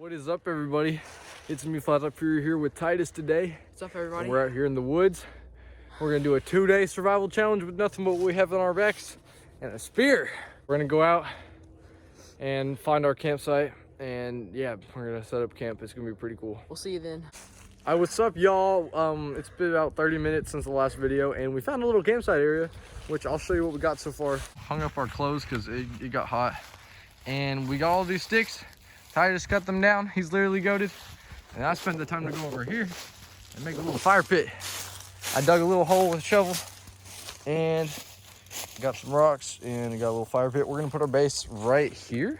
What is up, everybody? It's me, Flat Up Fury, here with Titus today. What's up, everybody? And we're out here in the woods. We're gonna do a 2-day survival challenge with nothing but what we have on our backs and a spear. We're gonna go out and find our campsite, and yeah, we're gonna set up camp. It's gonna be pretty cool. We'll see you then. Hi, what's up, y'all? It's been about 30 minutes since the last video, and we found a little campsite area, which I'll show you what we got so far. Hung up our clothes because it got hot, and we got all these sticks. Titus cut them down. He's literally goated, and I spent the time to go over here and make a little fire pit. I dug a little hole with a shovel and got some rocks and got a little fire pit. We're gonna put our base right here.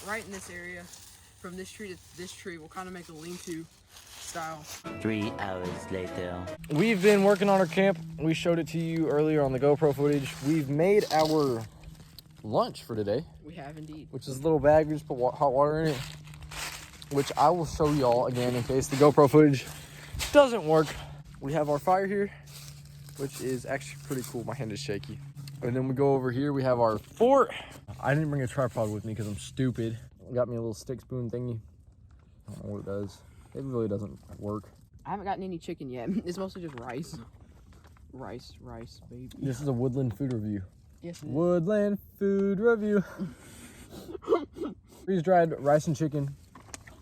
Right in this area. From this tree to this tree, we'll kind of make a lean-to style. 3 hours later. We've been working on our camp. We showed it to you earlier on the GoPro footage. We've made our lunch for today. We have indeed. Which is a little bag. We just put hot water in it, which I will show y'all again in case the GoPro footage doesn't work. We have our fire here, which is actually pretty cool. My hand is shaky. And then we go over here. We have our fort. I didn't bring a tripod with me because I'm stupid. Got me a little stick spoon thingy. I don't know what it does. It really doesn't work. I haven't gotten any chicken yet. It's mostly just rice. Rice, baby. This is a woodland food review. Yes, Woodland food review. Freeze-dried rice and chicken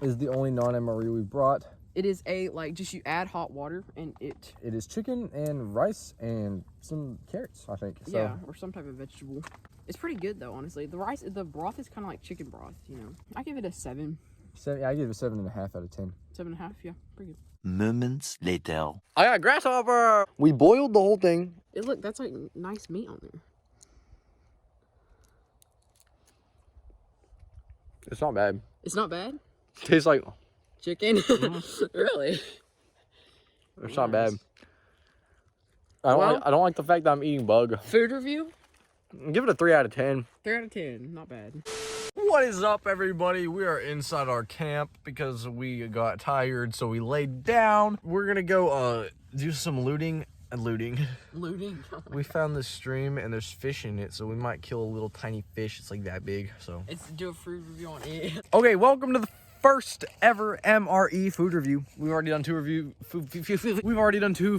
is the only non-MRE we've brought. It is just you add hot water and it is chicken and rice and some carrots, I think. So. Yeah, or some type of vegetable. It's pretty good though, honestly. The broth is kind of like chicken broth, you know. I give it a 7. I give it a 7.5 out of 10. 7.5, yeah, pretty good. Moments later. I got grasshopper. We boiled the whole thing. Look, that's like nice meat on there. It's not bad. It's not bad? Tastes like chicken. Really? It's not bad. I don't like the fact that I'm eating bug. Food review? Give it a 3 out of 10. 3 out of 10, not bad. What is up, everybody? We are inside our camp because we got tired, so we laid down. We're gonna go do some looting. Looting. We found this stream and there's fish in it, so we might kill a little tiny fish. It's like that big, so. Let's do a food review on it. Okay, welcome to the first ever MRE food review. We've already done 2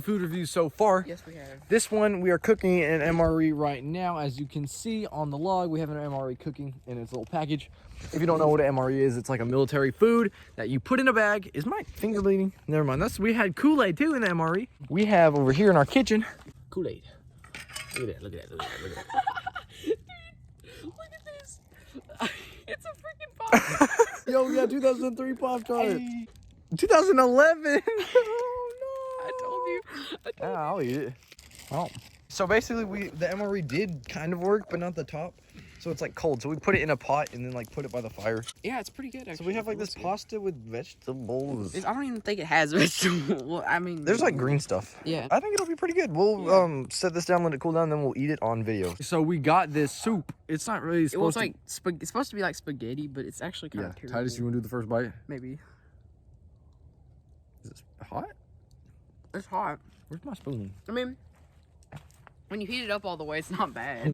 food reviews so far. Yes, we have. This one we are cooking an MRE right now. As you can see on the log, we have an MRE cooking in its little package. If you don't know what an MRE is, it's like a military food that you put in a bag. Is my finger bleeding? Never mind. We had Kool-Aid too in the MRE. We have over here in our kitchen Kool-Aid. Look at that. Look at that. Dude, look at this. It's a freaking pop. Yo, we got 2003 Pop-Tart. 2011. Oh no! I told you. I'll eat it. Oh. So basically, the MRE did kind of work, but not the top. So it's like cold. So we put it in a pot and then like put it by the fire. Yeah, it's pretty good actually. So we have like this pasta with vegetables. I don't even think it has vegetables. Well, I mean, there's like green stuff. Yeah. I think it'll be pretty good. We'll set this down, let it cool down, then we'll eat it on video. So we got this soup. It's not really supposed to. It's supposed to be like spaghetti, but it's actually kind of terrible. Titus, you want to do the first bite? Maybe. Is it hot? It's hot. Where's my spoon? I mean, when you heat it up all the way, it's not bad.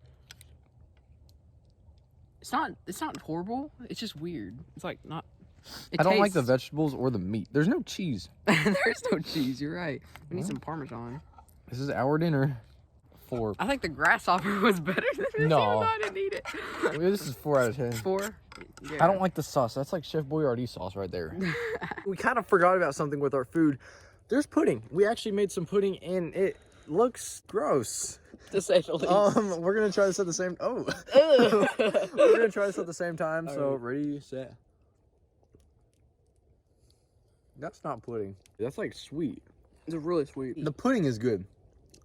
It's not horrible. It's just weird. It's like not. I don't like the vegetables or the meat. There's no cheese. There's no cheese. You're right. We need some Parmesan. This is our dinner. 4. I think the grasshopper was better than this. No. Even though I didn't eat it. This is 4 out of 10. 4. Yeah. I don't like the sauce. That's like Chef Boyardee sauce right there. We kind of forgot about something with our food. There's pudding. We actually made some pudding and it looks gross. To say the least. We're gonna try this at the same. Oh. We're gonna try this at the same time. So ready, set. That's not pudding. That's like sweet. It's really sweet. The pudding is good.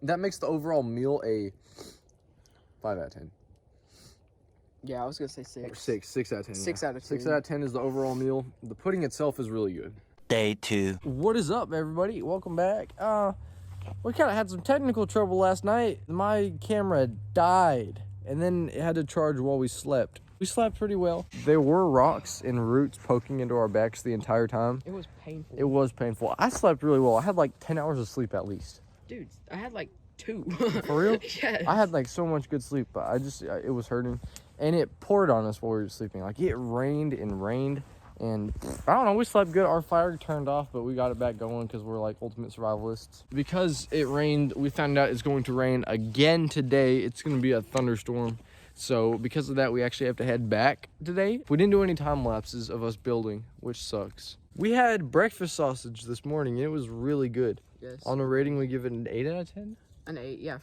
That makes the overall meal a 5 out of 10. Yeah, I was gonna say 6. 6 out of 10. 6 out of 10. 6 out of 10 is the overall meal. The pudding itself is really good. Day 2. What is up, everybody? Welcome back. We kind of had some technical trouble last night. My camera died, and then it had to charge while we slept. We slept pretty well. There were rocks and roots poking into our backs the entire time. It was painful. It was painful. I slept really well. I had like 10 hours of sleep at least. Dude, I had like 2. For real? Yes. I had like so much good sleep, but it was hurting. And it poured on us while we were sleeping. Like it rained and rained. And I don't know, we slept good. Our fire turned off, but we got it back going because we're like ultimate survivalists. Because it rained, we found out it's going to rain again today. It's going to be a thunderstorm. So because of that, we actually have to head back today. We didn't do any time lapses of us building, which sucks. We had breakfast sausage this morning and it was really good. Yes. On a rating, we give it an 8 out of 10. An 8, yeah.